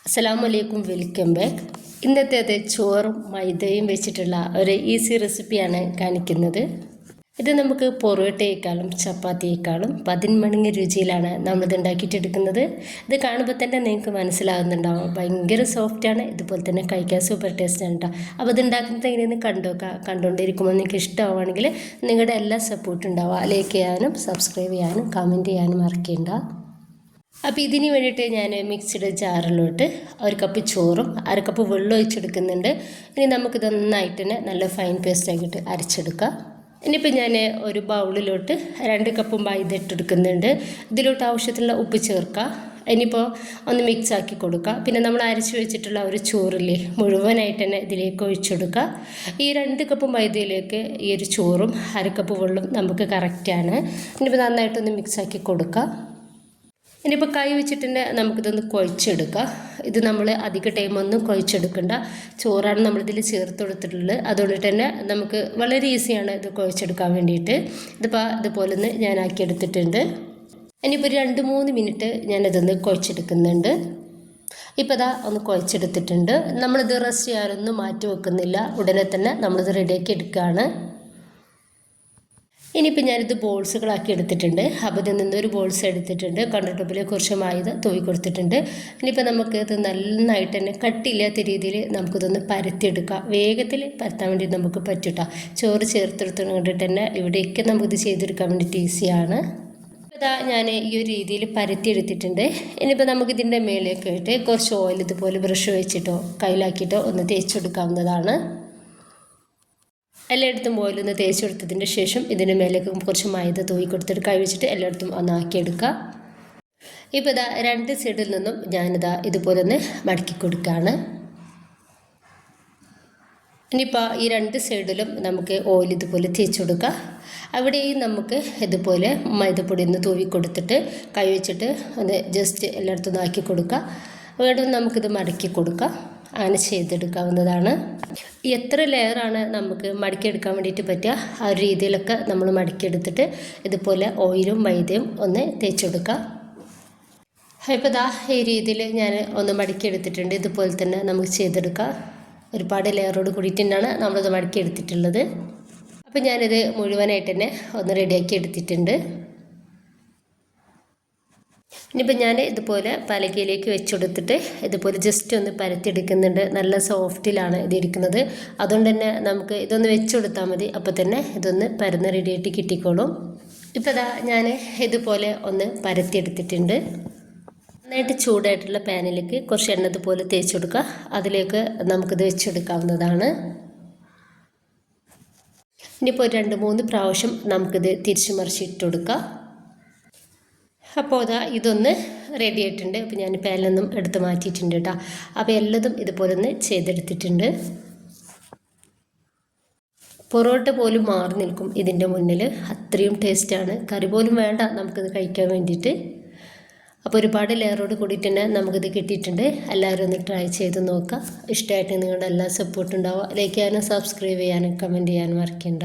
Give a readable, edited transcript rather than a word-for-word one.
അസ്സലാമു അലൈക്കും, welcome back. ഇന്നത്തേത് ചോറും മൈദയും വെച്ചിട്ടുള്ള ഒരു ഈസി റെസിപ്പിയാണ് കാണിക്കുന്നത്. ഇത് നമുക്ക് പൊറോട്ടയേക്കാളും ചപ്പാത്തിയേക്കാളും 10 മടങ്ങ് രുചിയിലാണ് നമ്മളിത് ഉണ്ടാക്കിയിട്ടെടുക്കുന്നത്. ഇത് കാണുമ്പോൾ തന്നെ നിങ്ങൾക്ക് മനസ്സിലാകുന്നുണ്ടാവും, ഭയങ്കര സോഫ്റ്റാണ്. ഇതുപോലെ തന്നെ കഴിക്കാൻ സൂപ്പർ ടേസ്റ്റാണ് കേട്ടോ. അപ്പോൾ ഇത് ഉണ്ടാക്കുന്നത് എങ്ങനെയെന്ന് കണ്ടുകൊണ്ടിരിക്കുമ്പോൾ നിങ്ങൾക്ക് ഇഷ്ടമാവുകയാണെങ്കിൽ നിങ്ങളുടെ എല്ലാ സപ്പോർട്ടും ഉണ്ടാവുക. ലൈക്ക് ചെയ്യാനും സബ്സ്ക്രൈബ് ചെയ്യാനും കമൻറ്റ് ചെയ്യാനും മറക്കേണ്ട. അപ്പോൾ ഇതിന് വേണ്ടിയിട്ട് ഞാൻ മിക്സിയുടെ ജാറിലോട്ട് 1 കപ്പ് ചോറും 1/2 കപ്പ് വെള്ളം ഒഴിച്ചെടുക്കുന്നുണ്ട്. ഇനി നമുക്കിത് നന്നായിട്ട് തന്നെ നല്ല ഫൈൻ പേസ്റ്റാക്കിയിട്ട് അരച്ചെടുക്കാം. ഇനിയിപ്പോൾ ഞാൻ ഒരു ബൗളിലോട്ട് 2 കപ്പ് മൈദ ഇട്ടെടുക്കുന്നുണ്ട്. ഇതിലോട്ട് ആവശ്യത്തിനുള്ള ഉപ്പ് ചേർക്കുക. ഇനിയിപ്പോൾ ഒന്ന് മിക്സ് ആക്കി കൊടുക്കുക. പിന്നെ നമ്മൾ അരച്ച് വെച്ചിട്ടുള്ള ഒരു ചോറില്ലേ, മുഴുവനായിട്ട് തന്നെ ഇതിലേക്ക് ഒഴിച്ചെടുക്കുക. ഈ 2 കപ്പ് മൈദയിലേക്ക് ഈ ഒരു ചോറും 1/2 കപ്പ് വെള്ളം നമുക്ക് കറക്റ്റാണ്. ഇനിയിപ്പോൾ നന്നായിട്ടൊന്ന് മിക്സ് ആക്കി കൊടുക്കുക. ഇനിയിപ്പോൾ കൈ വെച്ചിട്ട് തന്നെ നമുക്കിതൊന്ന് കുഴച്ചെടുക്കാം. ഇത് നമ്മൾ അധിക ടൈമൊന്നും കുഴച്ചെടുക്കണ്ട. ചോറാണ് നമ്മളിതിൽ ചേർത്ത് കൊടുത്തിട്ടുള്ളത്. അതുകൊണ്ട് തന്നെ നമുക്ക് വളരെ ഈസിയാണ് ഇത് കുഴച്ചെടുക്കാൻ വേണ്ടിയിട്ട്. ഇതിപ്പോൾ ഇതുപോലെ ഒന്ന് ഞാൻ ആക്കിയെടുത്തിട്ടുണ്ട്. ഇനിയിപ്പോൾ 2-3 മിനിറ്റ് ഞാനിതൊന്ന് കുഴച്ചെടുക്കുന്നുണ്ട്. ഇപ്പോൾ ഇതാ ഒന്ന് കുഴച്ചെടുത്തിട്ടുണ്ട്. നമ്മളിത് റെസ്റ്റ് ചെയ്യാനൊന്നും മാറ്റി വെക്കുന്നില്ല, ഉടനെ തന്നെ നമ്മളിത് റെഡിയാക്കി എടുക്കുകയാണ്. ഇനിയിപ്പോൾ ഞാനിത് ബോൾസുകളാക്കി എടുത്തിട്ടുണ്ട്. അപ്പോൾ ഇതിൽ നിന്നൊരു ബോൾസ് എടുത്തിട്ടുണ്ട്. കൗണ്ടർ ടോപ്പിൽ കുറച്ച് മൈദ തൂവി കൊടുത്തിട്ടുണ്ട്. ഇനിയിപ്പോൾ നമുക്ക് ഇത് നന്നായിട്ട് തന്നെ കട്ടിയില്ലാത്ത രീതിയിൽ നമുക്കിതൊന്ന് പരത്തിയെടുക്കാം. വേഗത്തിൽ പരത്താൻ വേണ്ടി നമുക്ക് പറ്റൂട്ടോ. ചോറ് ചേർത്തെടുത്തുകൊണ്ട് കണ്ടിട്ട് തന്നെ ഇവിടെയൊക്കെ നമുക്കിത് ചെയ്തെടുക്കാൻ വേണ്ടിയിട്ട് ഈസിയാണ്. ഇതാ ഞാൻ ഈ ഒരു രീതിയിൽ പരത്തിയെടുത്തിട്ടുണ്ട്. ഇനിയിപ്പോൾ നമുക്കിതിൻ്റെ മേലേക്ക് ഇട്ട് കുറച്ച് ഓയിൽ ഇതുപോലെ ബ്രഷ് വെച്ചിട്ടോ കയ്യിലാക്കിയിട്ടോ ഒന്ന് തേച്ചെടുക്കാവുന്നതാണ്. എല്ലായിടത്തും ഓയിലൊന്ന് തേച്ച് കൊടുത്തതിന് ശേഷം ഇതിൻ്റെ മേലേക്ക് കുറച്ച് മൈദ തൂവി കൊടുത്തിട്ട് കൈ വെച്ചിട്ട് എല്ലായിടത്തും ഒന്ന് ആക്കിയെടുക്കുക. ഇപ്പോൾ ഇതാ 2 സൈഡിൽ നിന്നും ഞാനിതാ ഇതുപോലെ ഒന്ന് മടക്കി കൊടുക്കുകയാണ്. ഇനിയിപ്പോൾ ഈ 2 സൈഡിലും നമുക്ക് ഓയിൽ ഇതുപോലെ തേച്ച് കൊടുക്കുക. അവിടെയും നമുക്ക് ഇതുപോലെ മൈദപ്പൊടി ഒന്ന് തൂവി കൊടുത്തിട്ട് കൈ വെച്ചിട്ട് ഒന്ന് ജസ്റ്റ് എല്ലായിടത്തും ഒന്ന് ആക്കി കൊടുക്കുക. വീണ്ടും നമുക്കിത് മടക്കി കൊടുക്കാം. അങ്ങനെ ചെയ്തെടുക്കാവുന്നതാണ്. എത്ര ലെയറാണ് നമുക്ക് മടക്കിയെടുക്കാൻ വേണ്ടിയിട്ട് പറ്റുക, ആ ഒരു രീതിയിലൊക്കെ നമ്മൾ മടക്കിയെടുത്തിട്ട് ഇതുപോലെ ഓയിലും മൈദയും ഒന്ന് തേച്ചെടുക്കുക. ഇപ്പോൾ ദാ ഈ രീതിയിൽ ഞാൻ ഒന്ന് മടക്കിയെടുത്തിട്ടുണ്ട്. ഇതുപോലെ തന്നെ നമുക്ക് ചെയ്തെടുക്കാം. ഒരുപാട് ലെയറോട് കൂടിയിട്ടാണ് നമ്മളിത് മടക്കിയെടുത്തിട്ടുള്ളത്. അപ്പോൾ ഞാനിത് മുഴുവനായിട്ട് തന്നെ ഒന്ന് റെഡിയാക്കി എടുത്തിട്ടുണ്ട്. ഇനിയിപ്പോൾ ഞാൻ ഇതുപോലെ പലകയിലേക്ക് വെച്ചുകൊടുത്തിട്ട് ഇതുപോലെ ജസ്റ്റ് ഒന്ന് പരത്തിയെടുക്കുന്നുണ്ട്. നല്ല സോഫ്റ്റിലാണ് ഇത് ഇരിക്കുന്നത്. അതുകൊണ്ട് തന്നെ നമുക്ക് ഇതൊന്ന് വെച്ചുകൊടുത്താൽ മതി, അപ്പോൾ തന്നെ ഇതൊന്ന് പരന്ന് റെഡിയായിട്ട് കിട്ടിക്കോളും. ഇപ്പോൾ ഇതാ ഞാൻ ഇതുപോലെ ഒന്ന് പരത്തിയെടുത്തിട്ടുണ്ട്. നന്നായിട്ട് ചൂടായിട്ടുള്ള പാനിലേക്ക് കുറച്ച് എണ്ണ ഇതുപോലെ തേച്ച് കൊടുക്കുക. അതിലേക്ക് നമുക്കിത് വെച്ചെടുക്കാവുന്നതാണ്. ഇനിയിപ്പോൾ 2-3 പ്രാവശ്യം നമുക്കിത് തിരിച്ചു മറിച്ചിട്ട് കൊടുക്കാം. അപ്പോൾ അതാ ഇതൊന്ന് റെഡി ആയിട്ടുണ്ട്. അപ്പോൾ ഞാൻ പാനിലൊന്നും എടുത്ത് മാറ്റിയിട്ടുണ്ട് കേട്ടോ. അപ്പോൾ എല്ലതും ഇതുപോലെ ഒന്ന് ചെയ്തെടുത്തിട്ടുണ്ട്. പൊറോട്ട പോലും മാറി നിൽക്കും ഇതിൻ്റെ മുന്നിൽ, അത്രയും ടേസ്റ്റാണ്. കറി പോലും വേണ്ട നമുക്കിത് കഴിക്കാൻ വേണ്ടിയിട്ട്. അപ്പോൾ ഒരുപാട് ലെയറോട് കൂടിയിട്ട് തന്നെ നമുക്കിത് കിട്ടിയിട്ടുണ്ട്. എല്ലാവരും ഒന്ന് ട്രൈ ചെയ്ത് നോക്കുക. ഇഷ്ടമായിട്ട് നിങ്ങളുടെ എല്ലാ സപ്പോർട്ടും ഉണ്ടാവുക. ലൈക്ക് ചെയ്യാനും സബ്സ്ക്രൈബ് ചെയ്യാനും കമൻറ്റ് ചെയ്യാനും മറക്കണ്ട.